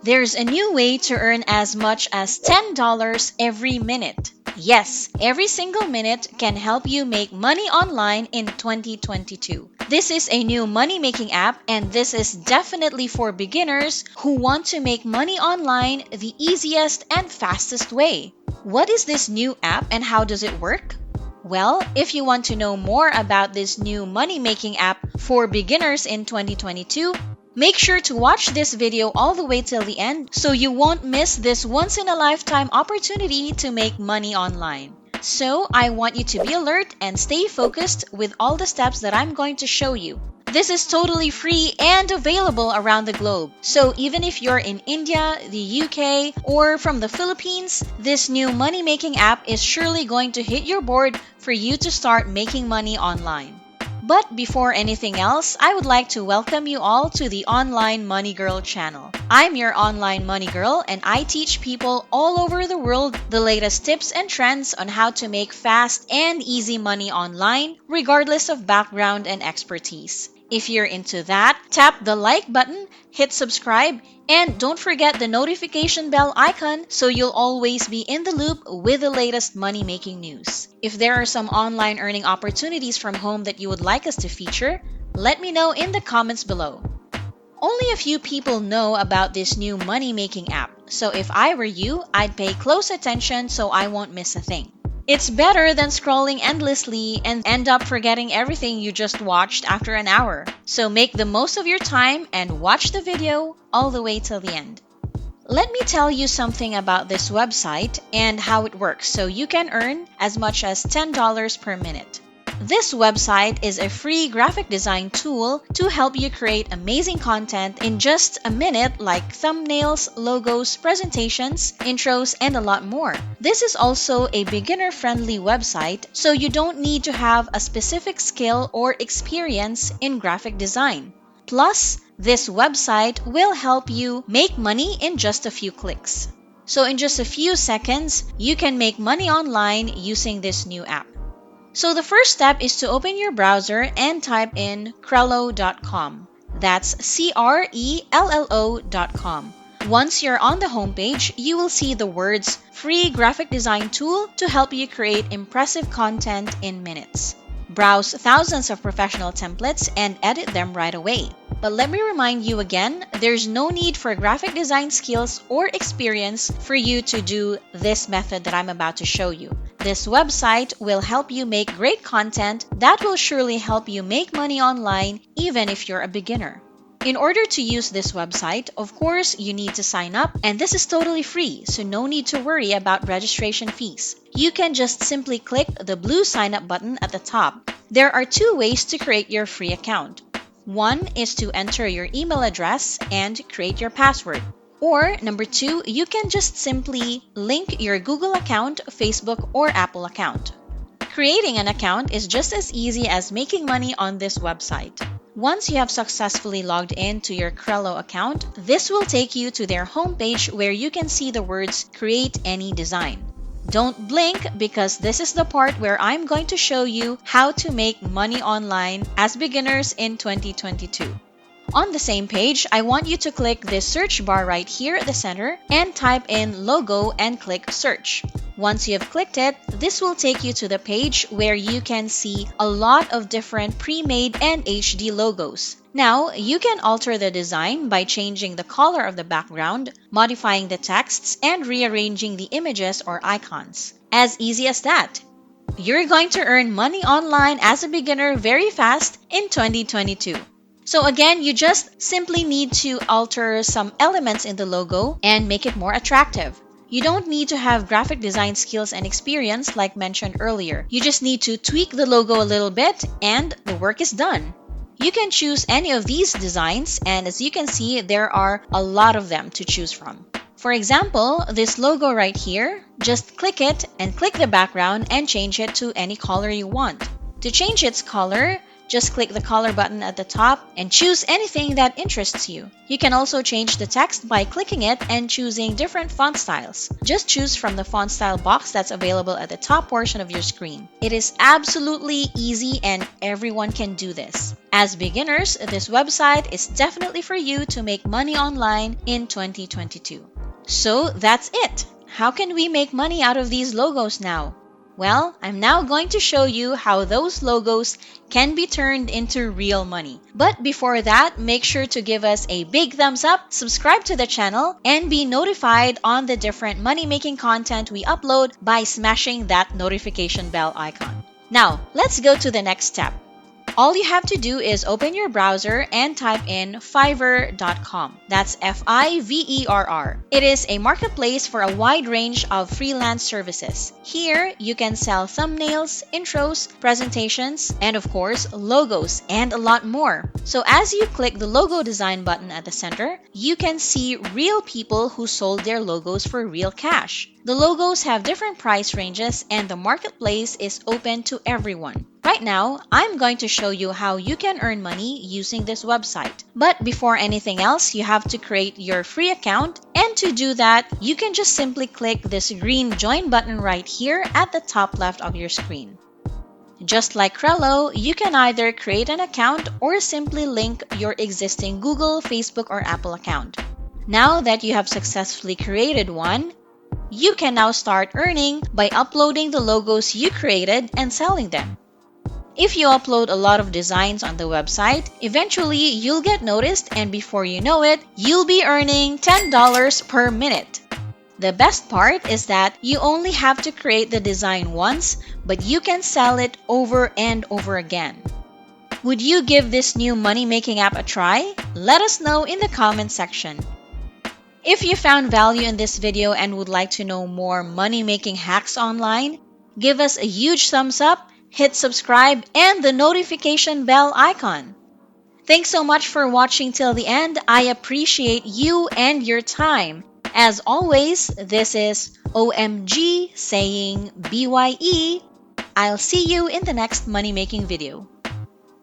There's a new way to earn as much as $10 every minute. Yes, every single minute can help you make money online in 2022. This is a new money making app, and this is definitely for beginners who want to make money online the easiest and fastest way. What is this new app and how does it work? Well, if you want to know more about this new money making app for beginners in 2022, make sure to watch this video all the way till the end so you won't miss this once in a lifetime opportunity to make money online. So, I want you to be alert and stay focused with all the steps that I'm going to show you. This is totally free and available around the globe. So even if you're in India, the UK, or from the Philippines, this new money-making app is surely going to hit your board for you to start making money online. But before anything else, I would like to welcome you all to the Online Money Girl channel. I'm your Online Money Girl, and I teach people all over the world the latest tips and trends on how to make fast and easy money online, regardless of background and expertise. If you're into that, tap the like button, hit subscribe, and don't forget the notification bell icon so you'll always be in the loop with the latest money-making news. If there are some online earning opportunities from home that you would like us to feature, let me know in the comments below. Only a few people know about this new money-making app, so if I were you, I'd pay close attention so I won't miss a thing. It's better than scrolling endlessly and end up forgetting everything you just watched after an hour. So make the most of your time and watch the video all the way till the end. Let me tell you something about this website and how it works so you can earn as much as $10 per minute. This website is a free graphic design tool to help you create amazing content in just a minute, like thumbnails, logos, presentations, intros, and a lot more. This is also a beginner-friendly website, so you don't need to have a specific skill or experience in graphic design. Plus, this website will help you make money in just a few clicks. So in just a few seconds, you can make money online using this new app. So the first step is to open your browser and type in Crello.com. That's Crello.com. Once you're on the homepage, you will see the words Free Graphic Design Tool to help you create impressive content in minutes. Browse thousands of professional templates and edit them right away. But let me remind you again, there's no need for graphic design skills or experience for you to do this method that I'm about to show you. This website will help you make great content that will surely help you make money online even if you're a beginner. In order to use this website, of course, you need to sign up, and this is totally free, so no need to worry about registration fees. You can just simply click the blue sign up button at the top. There are two ways to create your free account. One is to enter your email address and create your password. Or number two, you can just simply link your Google account, Facebook, or Apple account. Creating an account is just as easy as making money on this website. Once you have successfully logged in to your Crello account, this will take you to their homepage where you can see the words Create Any Design. Don't blink because this is the part where I'm going to show you how to make money online as beginners in 2022. On the same page, I want you to click this search bar right here at the center and type in logo and click search. Once you have clicked it, this will take you to the page where you can see a lot of different pre-made and HD logos. Now, you can alter the design by changing the color of the background, modifying the texts, and rearranging the images or icons. As easy as that. You're going to earn money online as a beginner very fast in 2022. So again, you just simply need to alter some elements in the logo and make it more attractive. You don't need to have graphic design skills and experience like mentioned earlier. You just need to tweak the logo a little bit and the work is done. You can choose any of these designs, and as you can see, there are a lot of them to choose from. For example, this logo right here, just click it and click the background and change it to any color you want. To change its color, Just click the color button at the top and choose anything that interests you. You can also change the text by clicking it and choosing different font styles. Just choose from the font style box that's available at the top portion of your screen. It is absolutely easy and everyone can do this. As beginners, this website is definitely for you to make money online in 2022. So that's it. How can we make money out of these logos now? Well, I'm now going to show you how those logos can be turned into real money. But before that, make sure to give us a big thumbs up, subscribe to the channel, and be notified on the different money-making content we upload by smashing that notification bell icon. Now, let's go to the next step. All you have to do is open your browser and type in Fiverr.com. That's Fiverr. It is a marketplace for a wide range of freelance services. Here, you can sell thumbnails, intros, presentations, and of course, logos, and a lot more. So as you click the logo design button at the center, you can see real people who sold their logos for real cash. The logos have different price ranges and the marketplace is open to everyone. Right now, I'm going to show you how you can earn money using this website. But before anything else, you have to create your free account. And to do that, you can just simply click this green join button right here at the top left of your screen. Just like Trello, you can either create an account or simply link your existing Google, Facebook, or Apple account. Now that you have successfully created one, you can now start earning by uploading the logos you created and selling them. If you upload a lot of designs on the website, eventually you'll get noticed and before you know it, you'll be earning $10 per minute. The best part is that you only have to create the design once, but you can sell it over and over again. Would you give this new money-making app a try? Let us know in the comment section. If you found value in this video and would like to know more money-making hacks online, give us a huge thumbs up, hit subscribe, and the notification bell icon. Thanks so much for watching till the end. I appreciate you and your time. As always, this is OMG saying BYE. I'll see you in the next money-making video.